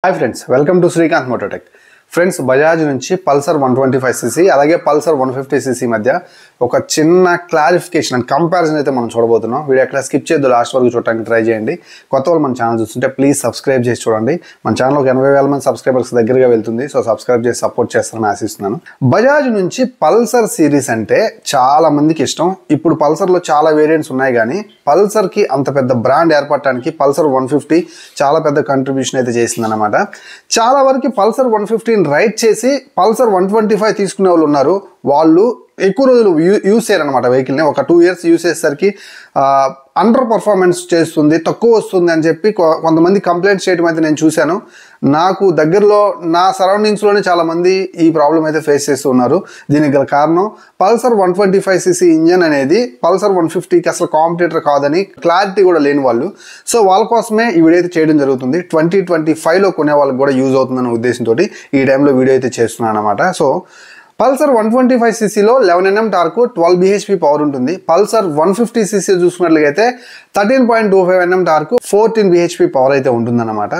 Hi friends, welcome to Srikanth Mototech. Friends Bajaj నుంచి Pulsar 125cc అలాగే Pulsar 150cc మధ్య ఒక చిన్న క్లారిఫికేషన్ అండ్ కంపారిజన్ అయితే మనం చూడబోతున్నాం. వీడియో ఎక్కడ స్కిప్ చేయొద్దు, లాస్ట్ వరకు చూడడానికి ట్రై చేయండి. కొత్త వాళ్ళు మన ఛానల్ చూస్తుంటే ప్లీజ్ సబ్స్క్రైబ్ చేసి చూడండి. మన ఛానల్కి 80,000 మంది సబ్స్క్రైబర్స్ దగ్గరగా వెళ్తుంది. సో సబ్స్క్రైబ్ చేసి సపోర్ట్ చేస్తారని ఆశిస్తున్నాను. బజాజ్ నుంచి పల్సర్ సిరీస్ అంటే చాలా మందికి ఇష్టం. ఇప్పుడు పల్సర్లో చాలా వేరియంట్స్ ఉన్నాయి, కానీ పల్సర్కి అంత పెద్ద బ్రాండ్ ఏర్పడటానికి పల్సర్ 150 చాలా పెద్ద కంట్రిబ్యూషన్ అయితే చేసిందన్నమాట. చాలా వరకు పల్సర్ 150 రైడ్ చేసి పల్సర్ 125 తీసుకునే వాళ్ళు ఉన్నారు. వాళ్ళు ఎక్కువ రోజులు యూజ్ చేయరనమాట వెహికల్ని. ఒక 2 years యూజ్ చేసేసరికి అండర్ పర్ఫార్మెన్స్ చేస్తుంది, తక్కువ వస్తుంది అని చెప్పి కొంతమంది కంప్లైంట్స్ చేయడం అయితే నేను చూశాను. నాకు దగ్గరలో నా సరౌండింగ్స్లోనే చాలామంది ఈ ప్రాబ్లం అయితే ఫేస్ చేస్తూ ఉన్నారు. దీనికి గల కారణం పల్సర్ 125cc ఇంజన్ అనేది పల్సర్ 150కి అసలు కాంపిటేటర్ కాదని క్లారిటీ కూడా లేని వాళ్ళు. సో వాళ్ళ కోసమే ఈ వీడియో అయితే చేయడం జరుగుతుంది. 2025లో కొనే వాళ్ళకి కూడా యూజ్ అవుతుందనే ఉద్దేశంతో ఈ టైంలో వీడియో అయితే చేస్తున్నాను అనమాట. సో పల్సర్ 125ccలో 11 Nm టార్క్, 12 bhp పవర్ ఉంటుంది. పల్సర్ 150cc చూసుకున్నట్లయితే 13.25 Nm టార్క్, 14 bhp పవర్ అయితే ఉంటుందన్నమాట.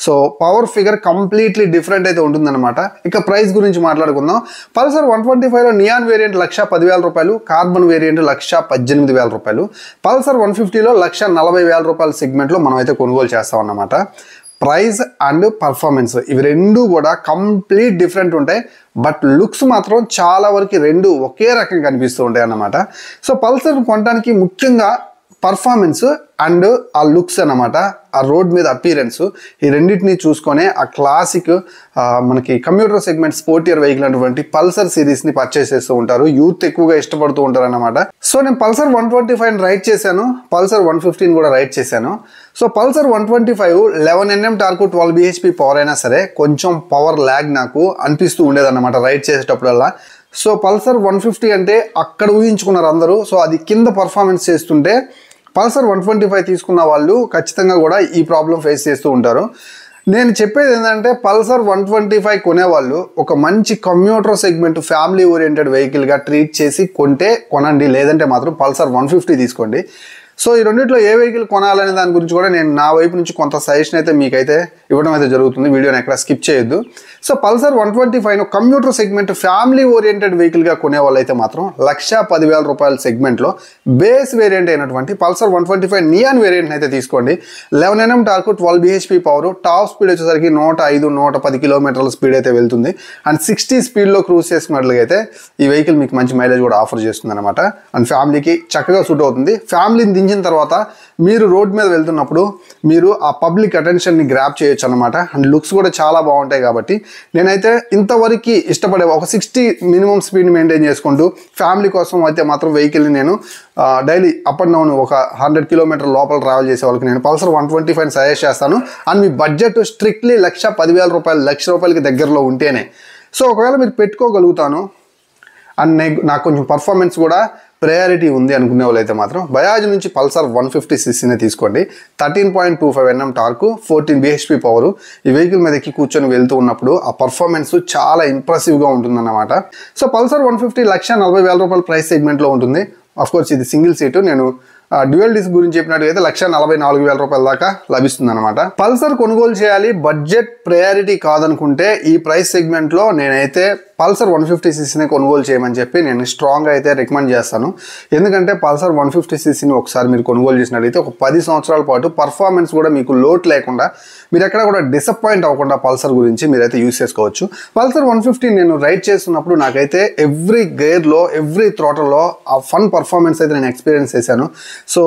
So power figure completely different అయితే ఉంటుందన్నమాట. ఇక ప్రైస్ గురించి మాట్లాడుకుందాం. పల్సర్ 125లో నియాన్ వేరియంట్ 1,10,000 రూపాయలు, కార్బన్ వేరియంట్ 1,18,000 రూపాయలు. పల్సర్ 150లో 1,40,000 రూపాయల సెగ్మెంట్లో మనం అయితే కొనుగోలు చేస్తాం అన్నమాట. ప్రైస్ అండ్ పర్ఫార్మెన్స్ ఇవి రెండు కూడా కంప్లీట్ డిఫరెంట్ ఉంటాయి. బట్ లుక్స్ మాత్రం చాలా వరకు రెండు ఒకే రకంగా కనిపిస్తూ ఉంటాయి అన్నమాట. సో పల్సర్ కొనడానికి ముఖ్యంగా పర్ఫార్మెన్స్ అండ్ ఆ లుక్స్ అన్నమాట, ఆ రోడ్ మీద అపీరెన్స్, ఈ రెండింటిని చూసుకొని ఆ క్లాసిక్ మనకి కంప్యూటర్ సెగ్మెంట్ స్పోర్టియర్ వెహికల్ అటువంటి పల్సర్ సిరీస్ని పర్చేస్ చేస్తూ ఉంటారు. యూత్ ఎక్కువగా ఇష్టపడుతూ ఉంటారు అన్నమాట. సో నేను పల్సర్ 125 రైడ్ చేశాను, పల్సర్ 150 కూడా రైడ్ చేశాను. So Pulsar 125 11 Nm torque, 12 bhp power అయినా సరే కొంచెం పవర్ ల్యాగ్ నాకు అనిపిస్తూ ఉండేదన్నమాట రైడ్ చేసేటప్పుడల్లా. సో పల్సర్ 150 అంటే అక్కడ ఊహించుకున్నారు అందరూ. సో అది కింద పర్ఫార్మెన్స్ చేస్తుంటే పల్సర్ 125 తీసుకున్న వాళ్ళు ఖచ్చితంగా కూడా ఈ ప్రాబ్లం ఫేస్ చేస్తూ ఉంటారు. నేను చెప్పేది ఏంటంటే పల్సర్ 125 కొనేవాళ్ళు ఒక మంచి కమ్యూటర్ సెగ్మెంట్ ఫ్యామిలీ ఓరియంటెడ్ వెహికల్గా ట్రీట్ చేసి కొంటే కొనండి, లేదంటే మాత్రం పల్సర్ 150 తీసుకోండి. సో ఈ రెండిట్లో ఏ వెహికల్ కొనాలనే దాని గురించి కూడా నేను నా వైపు నుంచి కొంత సజెషన్ అయితే మీకైతే ఇవ్వడం అయితే జరుగుతుంది. వీడియోని ఎక్కడ స్కిప్ చేయొద్దు. So Pulsar 125 computer segment family oriented వెహికల్గా కొనే వాళ్ళు అయితే మాత్రం 1,10,000 రూపాయల సెగ్మెంట్లో బేస్ వేరియంట్ అయినటువంటి పల్సర్ 125 నియాన్ వేరియంట్ అయితే తీసుకోండి. 11 Nm torque, 12 bhp power, top speed వచ్చేసరికి 105-110 కిలోమీటర్ల స్పీడ్ అయితే వెళ్తుంది. అండ్ 60 స్పీడ్లో క్రూజ్ చేసుకున్నట్లుగా అయితే ఈ వెహికల్ మీకు మంచి మైలేజ్ కూడా ఆఫర్ చేస్తుంది అనమాట. అండ్ ఫ్యామిలీకి చక్కగా సూట్ అవుతుంది. ఫ్యామిలీని దించిన తర్వాత మీరు రోడ్ మీద వెళ్తున్నప్పుడు మీరు ఆ పబ్లిక్ అటెన్షన్ని గ్రాప్ చేయొచ్చు అనమాట. అండ్ లుక్స్ కూడా చాలా బాగుంటాయి. కాబట్టి నేనైతే ఇంతవరకు ఇష్టపడే ఒక 60 మినిమం స్పీడ్ మెయింటైన్ చేసుకుంటూ ఫ్యామిలీ కోసం అయితే మాత్రం వెహికల్ని నేను డైలీ అప్ అండ్ డౌన్ ఒక 100 కిలోమీటర్ లోపల ట్రావెల్ చేసే వాళ్ళకి నేను పల్సర్ 125 సజెస్ట్ చేస్తాను. అండ్ మీ బడ్జెట్ స్ట్రిక్ట్లీ 1,10,000 రూపాయలు, 1,00,000 రూపాయలకి దగ్గరలో ఉంటేనే. సో ఒకవేళ మీరు పెట్టుకోగలుగుతాను అండ్ నాకు కొంచెం పర్ఫార్మెన్స్ కూడా ప్రయారిటీ ఉంది అనుకునే వాళ్ళు అయితే మాత్రం బజాజ్ నుంచి పల్సర్ 150cc తీసుకోండి. 13.25 Nm టార్క్, 14 bhp పవర్. ఈ వెహికల్ మీద ఎక్కి కూర్చొని వెళ్తూ ఉన్నప్పుడు ఆ పర్ఫార్మెన్స్ చాలా ఇంప్రెసివ్గా ఉంటుందన్నమాట. సో పల్సర్ 150 1,40,000 రూపాయల ప్రైస్ సెగ్మెంట్లో ఉంటుంది. అఫ్కోర్స్ ఇది సింగిల్ సీటు. నేను డ్యూయల్ డిస్క్ గురించి చెప్పినట్టుగా 1,44,000 రూపాయల దాకా లభిస్తుంది అనమాట. పల్సర్ కొనుగోలు చేయాలి, బడ్జెట్ ప్రయారిటీ కాదనుకుంటే ఈ ప్రైస్ సెగ్మెంట్లో నేనైతే పల్సర్ 150cc కొనుగోలు చేయమని చెప్పి నేను స్ట్రాంగ్గా అయితే రికమెండ్ చేస్తాను. ఎందుకంటే పల్సర్ 150cc ఒకసారి మీరు కొనుగోలు చేసినట్లయితే ఒక 10 సంవత్సరాల పాటు పర్ఫార్మెన్స్ కూడా మీకు లోటు లేకుండా, మీరు ఎక్కడ కూడా డిసప్పాయింట్ అవ్వకుండా పల్సర్ గురించి మీరైతే యూజ్ చేసుకోవచ్చు. పల్సర్ 150 నేను రైడ్ చేస్తున్నప్పుడు నాకైతే ఎవ్రీ గేర్లో, ఎవ్రీ థ్రోటల్లో ఆ ఫన్ పర్ఫార్మెన్స్ అయితే నేను ఎక్స్పీరియన్స్ చేశాను. సో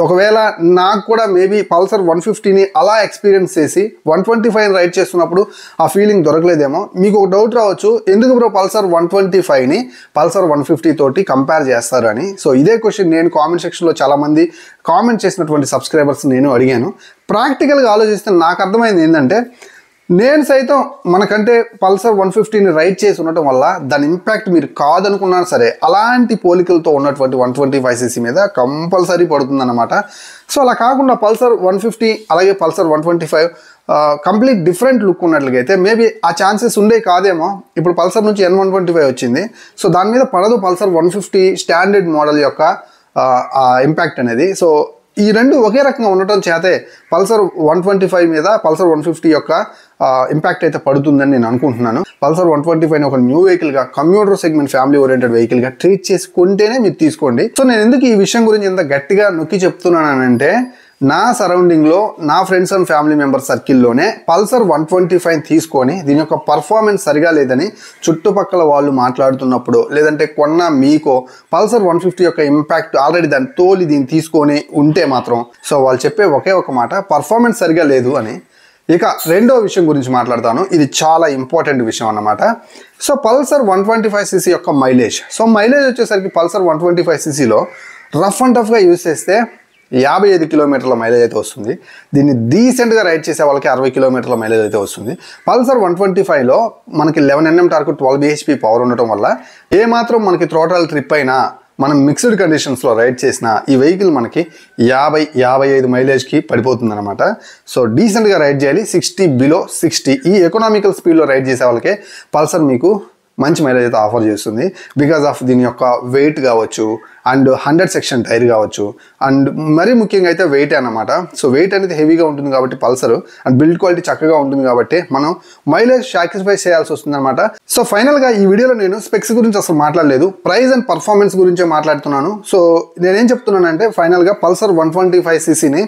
ఒకవేళ నాకు కూడా మేబీ పల్సర్ 150ని అలా ఎక్స్పీరియన్స్ చేసి 125 రైడ్ చేస్తున్నప్పుడు ఆ ఫీలింగ్ దొరకలేదేమో. మీకు ఒక డౌట్ రావచ్చు, ఎందుకు పల్సర్ 125ని పల్సర్ 150 తోటి కంపేర్ చేస్తారు అని. సో ఇదే క్వశ్చన్ నేను కామెంట్ సెక్షన్లో చాలామంది కామెంట్ చేసినటువంటి సబ్స్క్రైబర్స్ నేను అడిగాను. ప్రాక్టికల్గా ఆలోచిస్తే నాకు అర్థమైంది ఏంటంటే, నేను సైతం మనకంటే పల్సర్ 150ని రైడ్ చేసి ఉండటం వల్ల దాని ఇంపాక్ట్ మీరు కాదనుకున్నా సరే అలాంటి పోలికలతో ఉన్నటువంటి 125cc మీద కంపల్సరీ పడుతుందన్నమాట. సో అలా కాకుండా పల్సర్ 150 అలాగే పల్సర్ 125 కంప్లీట్ డిఫరెంట్ లుక్ ఉన్నట్లుగా అయితే మేబీ ఆ ఛాన్సెస్ ఉండే కాదేమో. ఇప్పుడు పల్సర్ నుంచి N125 వచ్చింది. సో దాని మీద పడదు పల్సర్ 150 స్టాండర్డ్ మోడల్ యొక్క ఇంపాక్ట్ అనేది. సో ఈ రెండు ఒకే రకంగా ఉండటం చేతే పల్సర్ 125 మీద పల్సర్ 150 యొక్క ఇంపాక్ట్ అయితే పడుతుందని నేను అనుకుంటున్నాను. పల్సర్ 125 ఒక న్యూ వెహికల్గా, కమ్యూటర్ సెగ్మెంట్ ఫ్యామిలీ ఓరియంటెడ్ వెహికల్గా ట్రీట్ చేసుకుంటేనే మీరు తీసుకోండి. సో నేను ఎందుకు ఈ విషయం గురించి ఇంత గట్టిగా నొక్కి చెప్తున్నానంటే, నా సరౌండింగ్లో నా ఫ్రెండ్స్ అండ్ ఫ్యామిలీ మెంబర్స్ సర్కిల్లోనే పల్సర్ 125 తీసుకొని దీని యొక్క పర్ఫార్మెన్స్ సరిగా లేదని చుట్టుపక్కల వాళ్ళు మాట్లాడుతున్నప్పుడు, లేదంటే కొన్న మీకో పల్సర్ 150 యొక్క ఇంపాక్ట్ ఆల్రెడీ దాన్ని తోలి దీన్ని తీసుకొని ఉంటే మాత్రం, సో వాళ్ళు చెప్పే ఒకే ఒక మాట పర్ఫార్మెన్స్ సరిగా లేదు అని. ఇక రెండో విషయం గురించి మాట్లాడతాను. ఇది చాలా ఇంపార్టెంట్ విషయం అన్నమాట. సో పల్సర్ 125cc యొక్క మైలేజ్. సో మైలేజ్ వచ్చేసరికి పల్సర్ 125ccలో రఫ్ అండ్ టఫ్గా యూజ్ చేస్తే 55 కిలోమీటర్ల మైలేజ్ అయితే వస్తుంది. దీన్ని డీసెంట్గా రైడ్ చేసే వాళ్ళకి 60 కిలోమీటర్ల మైలేజ్ అయితే వస్తుంది. పల్సర్ 125లో మనకి 11 Nm టార్క్, 12 bhp పవర్ ఉండటం వల్ల ఏమాత్రం మనకి థ్రోటల్ ట్రిప్ అయినా, మనం మిక్స్డ్ కండిషన్స్లో రైడ్ చేసిన ఈ వెహికల్ మనకి 50-55 మైలేజ్కి పడిపోతుంది అనమాట. సో డీసెంట్గా రైడ్ చేయాలి. 60 బిలో 60 ఈ ఎకనామికల్ స్పీడ్లో రైడ్ చేసే వాళ్ళకే పల్సర్ మీకు మంచి మైలేజ్ అయితే ఆఫర్ చేస్తుంది. బికాజ్ ఆఫ్ దీని యొక్క వెయిట్ కావచ్చు, అండ్ 100 సెక్షన్ టైర్ కావచ్చు, అండ్ మరీ ముఖ్యంగా అయితే వెయిట్ అన్నమాట. సో వెయిట్ అనేది హెవీగా ఉంటుంది కాబట్టి పల్సర్, అండ్ బిల్డ్ క్వాలిటీ చక్కగా ఉంటుంది కాబట్టి మనం మైలేజ్ సాక్రిఫైస్ చేయాల్సి వస్తుంది అనమాట. సో ఫైనల్గా ఈ వీడియోలో నేను స్పెక్స్ గురించి అసలు మాట్లాడలేదు, ప్రైస్ అండ్ పర్ఫార్మెన్స్ గురించే మాట్లాడుతున్నాను. సో నేనేం చెప్తున్నానంటే, ఫైనల్గా పల్సర్ 125ccని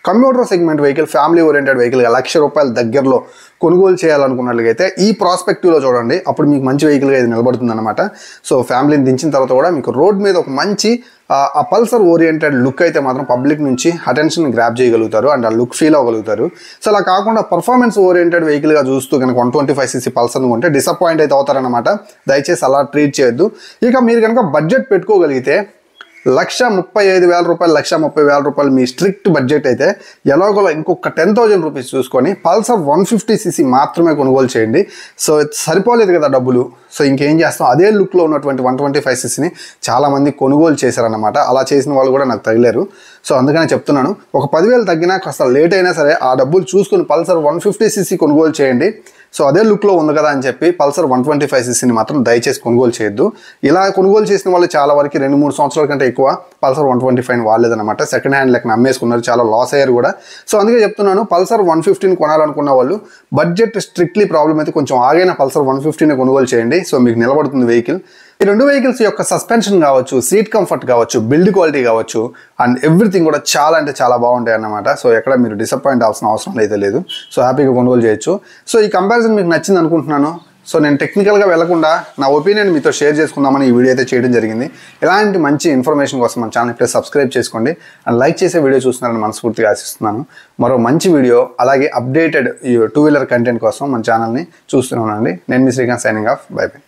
commuter segment vehicle, family oriented vehicle ₹1,00,000 దగ్గరలో కొనుగోలు చేయాలనుకున్నట్లయితే ఈ ప్రాస్పెక్టివ్లో చూడండి. అప్పుడు మీకు మంచి వెహికల్గా ఇది నిలబడుతుంది అనమాట. సో ఫ్యామిలీని దించిన తర్వాత కూడా మీకు రోడ్ మీద ఒక మంచి ఆ పల్సర్ ఓరియంటెడ్ లుక్ అయితే మాత్రం పబ్లిక్ నుంచి అటెన్షన్ గ్రాప్ చేయగలుగుతారు, అండ్ ఆ లుక్ ఫీల్ అవ్వగలుగుతారు. సో అలా కాకుండా పర్ఫార్మెన్స్ ఓరియంటెడ్ వెహికల్గా చూస్తూ కనుక 125cc పల్సర్ని కొంటే డిసప్పాయింట్ అయితే అవుతారనమాట. దయచేసి అలా ట్రీట్ చేయొద్దు. ఇక మీరు కనుక బడ్జెట్ పెట్టుకోగలిగితే ₹135,000, ₹130,000 మీ స్ట్రిక్ట్ బడ్జెట్ అయితే ఎలాగోలా ఇంకొక ₹10,000 చూసుకొని పల్సర్ 150cc మాత్రమే కొనుగోలు చేయండి. సో సరిపోలేదు కదా డబ్బులు. సో ఇంకేం చేస్తాం, అదే లుక్లో ఉన్నటువంటి 125ccని చాలామంది కొనుగోలు చేశారన్నమాట. అలా చేసిన వాళ్ళు కూడా నాకు తగిలారు. సో అందుకనే చెప్తున్నాను, ఒక 10,000 తగ్గినా కాస్త లేట్ అయినా సరే ఆ డబ్బులు చూసుకుని పల్సర్ 150cc కొనుగోలు చేయండి. సో అదే లుక్లో ఉంది కదా అని చెప్పి పల్సర్ 125ccని మాత్రం దయచేసి కొనుగోలు చేయొద్దు. ఇలా కొనుగోలు చేసిన వాళ్ళు చాలా వరకు 2-3 సంవత్సరాల కంటే ఎక్కువ పల్సర్ 125 వాడలేదన్నమాట. సెకండ్ హ్యాండ్ లెక్క అమ్మేసుకున్నారు, చాలా లాస్ అయ్యారు కూడా. సో అందుకే చెప్తున్నాను, పల్సర్ 150ని కొనాలనుకున్న వాళ్ళు బడ్జెట్ స్ట్రిక్ట్లీ ప్రాబ్లం అయితే కొంచెం ఆగైన పల్సర్ 150ని కొనుగోలు చేయండి. సో మీకు నిలబడుతుంది వెహికల్. ఈ రెండు వెహికల్స్ యొక్క సస్పెన్షన్ కావచ్చు, సీట్ కంఫర్ట్ కావచ్చు, బిల్డ్ క్వాలిటీ కావచ్చు, అండ్ ఎవ్రీథింగ్ కూడా చాలా అంటే చాలా బాగుంటాయి అన్నమాట. సో ఎక్కడ మీరు డిసప్పాయింట్ అవ్వాల్సిన అవసరం అయితే లేదు. సో హ్యాపీగా కొనుగోలు చేయొచ్చు. సో ఈ కంపారిజన్ మీకు నచ్చింది అనుకుంటున్నాను. సో నేను టెక్నికల్గా వెళ్లకుండా నా ఒపీనియన్ మీతో షేర్ చేసుకుందామని ఈ వీడియో అయితే చేయడం జరిగింది. ఇలాంటి మంచి ఇన్ఫర్మేషన్ కోసం మన ఛానల్ ఇప్పుడే సబ్స్క్రైబ్ చేసుకోండి, అండ్ లైక్ చేసే వీడియో చూస్తున్నారని మనస్ఫూర్తిగా ఆశిస్తున్నాను. మరో మంచి వీడియో అలాగే అప్డేటెడ్ ఈ 2 వీలర్ కంటెంట్ కోసం మన ఛానల్ని చూస్తూనే ఉండండి. నేను మీ Srikanth, signing off. Bye by.